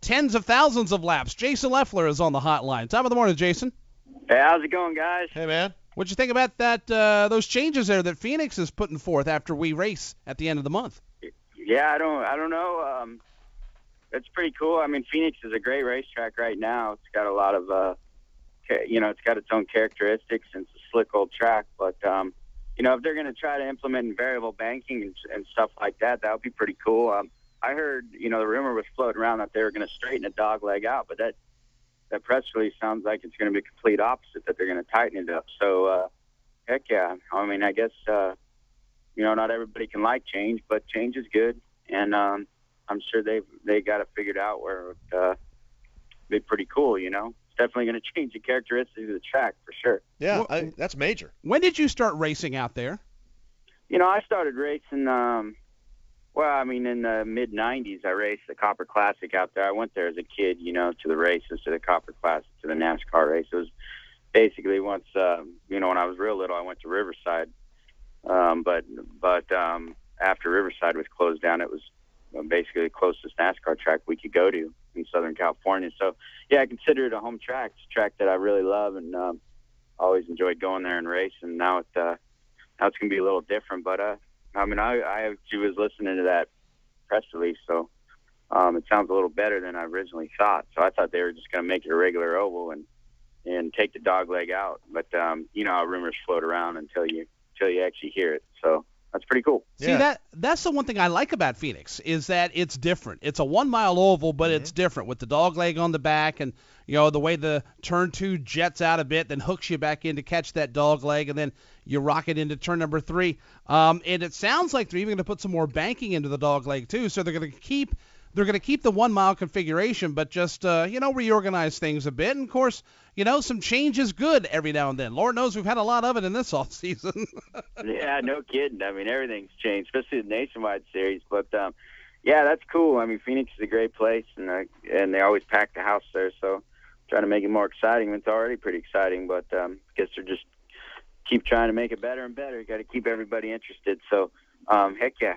tens of thousands of laps. Jason Leffler is on the hotline. Top of the morning, Jason. Hey, how's it going, guys? Hey, man. What'd you think about that? Those changes there that Phoenix is putting forth after we race at the end of the month? Yeah, I don't know. It's pretty cool. I mean, Phoenix is a great racetrack right now. It's got a lot of, it's got its own characteristics, and it's a slick old track. But, if they're going to try to implement variable banking and stuff like that, that would be pretty cool. I heard, the rumor was floating around that they were going to straighten a dog leg out, but that press release sounds like it's going to be complete opposite, that they're going to tighten it up. So, heck yeah. I mean, I guess, not everybody can like change, but change is good. And I'm sure they got it figured out where it would be pretty cool, It's definitely going to change the characteristics of the track for sure. Yeah, that's major. When did you start racing out there? I started racing, in the mid-'90s, I raced the Copper Classic out there. I went there as a kid, to the races, to the Copper Classic, to the NASCAR race. It was basically once, when I was real little, I went to Riverside. But after Riverside was closed down, it was basically the closest NASCAR track we could go to in Southern California. So, yeah, I consider it a home track. It's a track that I really love, and always enjoyed going there and racing. Now it's going to be a little different, but I was listening to that press release, so it sounds a little better than I originally thought. So I thought they were just going to make it a regular oval and take the dog leg out. But how rumors float around until you actually hear it. So that's pretty cool. See, that's the one thing I like about Phoenix is that it's different. It's a 1 mile oval, but it's different with the dog leg on the back and, the way the turn 2 jets out a bit, then hooks you back in to catch that dog leg, and then you rock it into turn number 3. And it sounds like they're even going to put some more banking into the dog leg too. So they're going to keep the 1 mile configuration, but just, reorganize things a bit. And of course, some change is good every now and then. Lord knows we've had a lot of it in this off season. Yeah, no kidding. I mean, everything's changed, especially the Nationwide Series. But, yeah, that's cool. I mean, Phoenix is a great place, and they always pack the house there. So trying to make it more exciting. It's already pretty exciting, but I guess they're just keep trying to make it better and better. You got to keep everybody interested. So, heck yeah.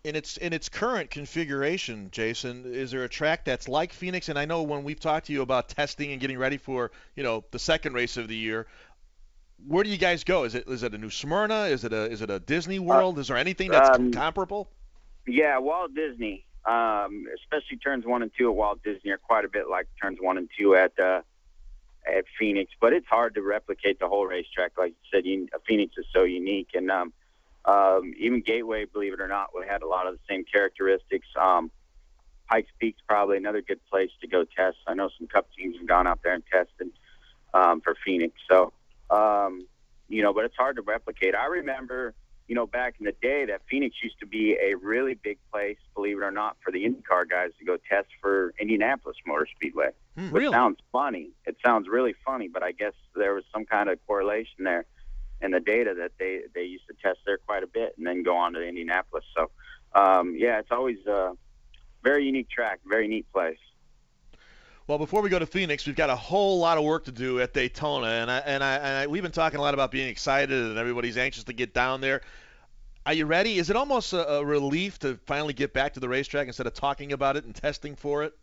In its current configuration, Jason, is there a track that's like Phoenix? And I know when we've talked to you about testing and getting ready for, the second race of the year, where do you guys go? Is it a new Smyrna? Is it a Disney World? Is there anything that's comparable? Yeah, Walt Disney, especially turns 1 and 2 at Walt Disney are quite a bit like turns 1 and 2 at Phoenix, but it's hard to replicate the whole racetrack. Like you said, Phoenix is so unique, and even Gateway, believe it or not, we had a lot of the same characteristics. Pikes Peak's probably another good place to go test. I know some Cup teams have gone out there and tested for Phoenix. So, but it's hard to replicate. I remember, back in the day that Phoenix used to be a really big place, believe it or not, for the IndyCar guys to go test for Indianapolis Motor Speedway. Really? It sounds funny. It sounds really funny, but I guess there was some kind of correlation there in the data that they used to test there quite a bit and then go on to Indianapolis. So, it's always a very unique track, very neat place. Well, before we go to Phoenix, we've got a whole lot of work to do at Daytona, and we've been talking a lot about being excited, and everybody's anxious to get down there. Are you ready? Is it almost a relief to finally get back to the racetrack instead of talking about it and testing for it?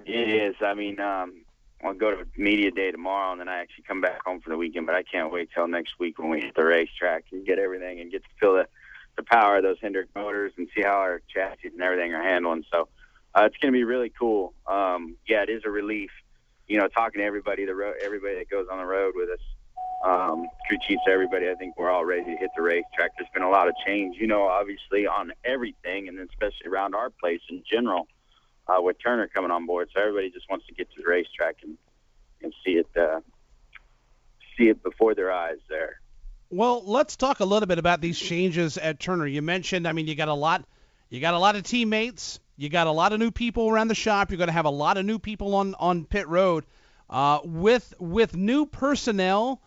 It is. I mean, I'll go to media day tomorrow, and then I actually come back home for the weekend. But I can't wait till next week when we hit the racetrack and get everything and get to feel the power of those Hendrick motors and see how our chassis and everything are handling. So it's going to be really cool. It is a relief. Talking to everybody that goes on the road with us, crew chiefs, everybody. I think we're all ready to hit the racetrack. There's been a lot of change, obviously on everything, and then especially around our place in general. With Turner coming on board, so everybody just wants to get to the racetrack and see it before their eyes there. Well, let's talk a little bit about these changes at Turner. You mentioned, you got a lot of teammates, you got a lot of new people around the shop. You're going to have a lot of new people on pit road. With new personnel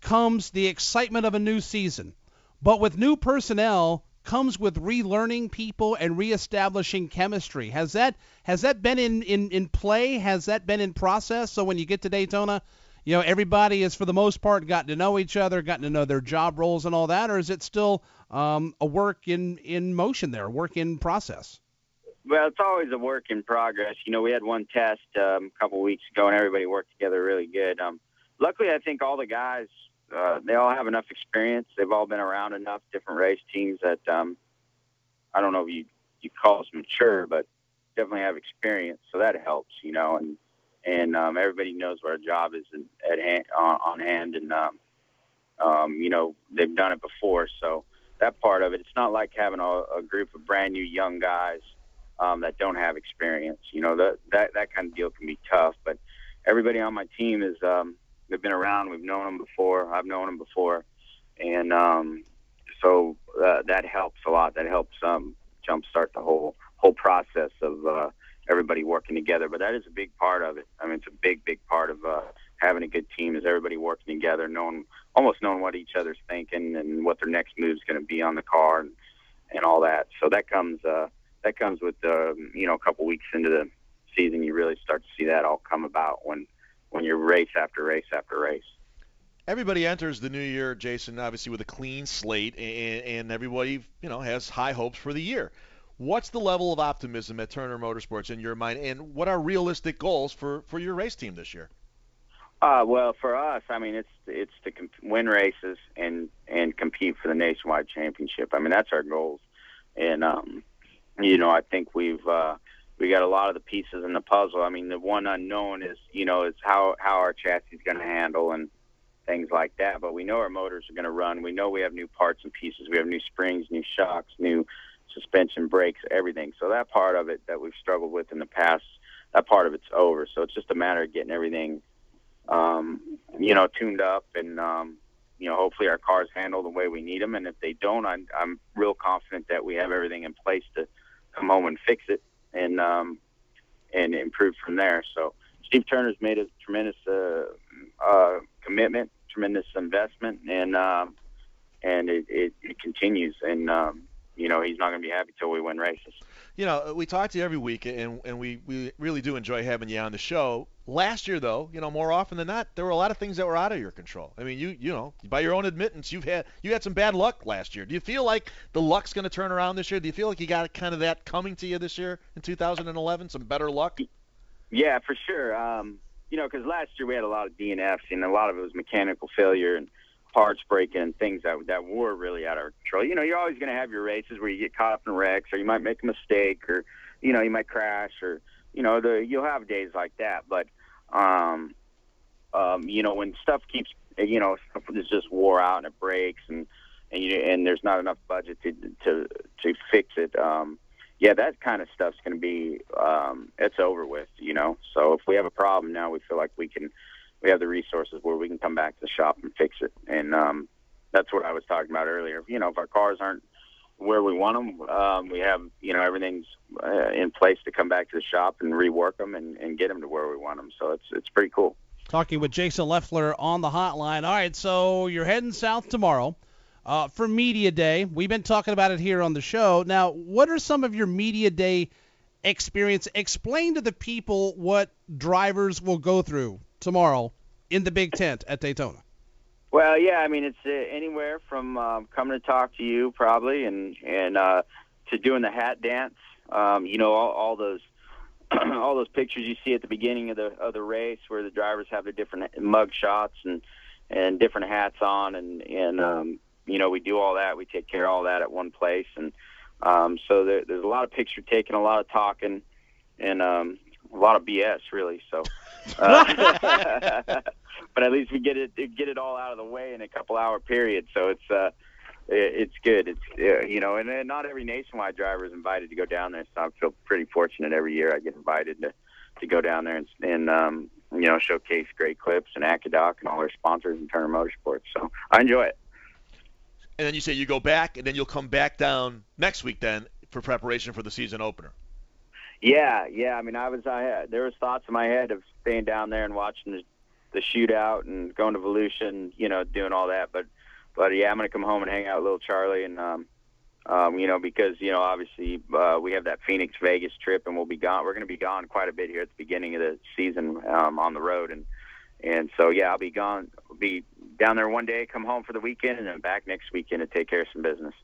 comes the excitement of a new season, but with new personnel comes with relearning people and reestablishing chemistry. Has that been in play? Has that been in process? So when you get to Daytona, everybody is for the most part gotten to know each other, gotten to know their job roles and all that, or is it still a work in motion there, a work in process? Well, it's always a work in progress. We had one test a couple weeks ago, and everybody worked together really good. Luckily, I think all the guys, they all have enough experience. They've all been around enough different race teams that I don't know if you call us mature, but definitely have experience. So that helps, and everybody knows what our job is at hand, on hand, and they've done it before. So that part of it, it's not like having a group of brand new young guys that don't have experience. That kind of deal can be tough, but everybody on my team is they've been around. We've known them before. I've known them before, and so that helps a lot. That helps jumpstart the whole process of everybody working together. But that is a big part of it. I mean, it's a big part of having a good team is everybody working together, almost knowing what each other's thinking and what their next move is going to be on the car and all that. So that comes with a couple weeks into the season. You really start to see that all come about when you're race after race after race. Everybody enters the new year, Jason, obviously with a clean slate, and everybody has high hopes for the year. What's the level of optimism at Turner Motorsports in your mind, and what are realistic goals for your race team this year? Well, for us, I mean, it's to win races and compete for the nationwide championship. I mean, that's our goals, and I think we got a lot of the pieces in the puzzle. I mean, the one unknown is how our chassis is going to handle and things like that. But we know our motors are going to run. We know we have new parts and pieces. We have new springs, new shocks, new suspension, brakes, everything. So that part of it that we've struggled with in the past, that part of it's over. So it's just a matter of getting everything, tuned up and, hopefully our cars handle the way we need them. And if they don't, I'm real confident that we have everything in place to come home and fix it and improve from there. So Steve Turner's made a tremendous commitment, tremendous investment, and it continues. And he's not going to be happy till we win races. We talk to you every week, and we really do enjoy having you on the show. Last year, though, more often than not, there were a lot of things that were out of your control. I mean, by your own admittance, you had some bad luck last year. Do you feel like the luck's going to turn around this year? Do you feel like you got kind of that coming to you this year in 2011, some better luck? Yeah, for sure. Because last year we had a lot of DNFs, and a lot of it was mechanical failure and parts breaking and things that were really out of our control. You're always going to have your races where you get caught up in wrecks, or you might make a mistake, or you might crash, or you'll have days like that. But when stuff keeps, stuff is just wore out and it breaks, and there's not enough budget to fix it. That kind of stuff's going to be, it's over with, So if we have a problem now, we feel like we have the resources where we can come back to the shop and fix it. And that's what I was talking about earlier. If our cars aren't where we want them, we have, everything's in place to come back to the shop and rework them and get them to where we want them. So it's pretty cool. Talking with Jason Leffler on the hotline. All right, so you're heading south tomorrow for Media Day. We've been talking about it here on the show. Now, what are some of your Media Day experience? Explain to the people what drivers will go through tomorrow in the big tent at Daytona. Well, yeah, I mean, it's anywhere from coming to talk to you probably and to doing the hat dance. All those all those pictures you see at the beginning of the race where the drivers have their different mug shots and different hats on, and we do all that. We take care of all that at one place, and so there's a lot of picture taking, a lot of talking, and a lot of BS really. So, but at least we get it all out of the way in a couple-hour period. So it's good. It's and not every nationwide driver is invited to go down there. So I feel pretty fortunate every year I get invited to go down there and showcase Great Clips and AccuDoc and all their sponsors and Turner Motorsports. So I enjoy it. And then you say you go back, and then you'll come back down next week then for preparation for the season opener. Yeah. I mean, there was thoughts in my head of staying down there and watching the shootout and going to Volusia, doing all that. But yeah, I'm going to come home and hang out with little Charlie and, because, obviously we have that Phoenix Vegas trip and we'll be gone. We're going to be gone quite a bit here at the beginning of the season on the road. And so, yeah, I'll be gone. I'll be down there one day, come home for the weekend, and then back next weekend to take care of some business.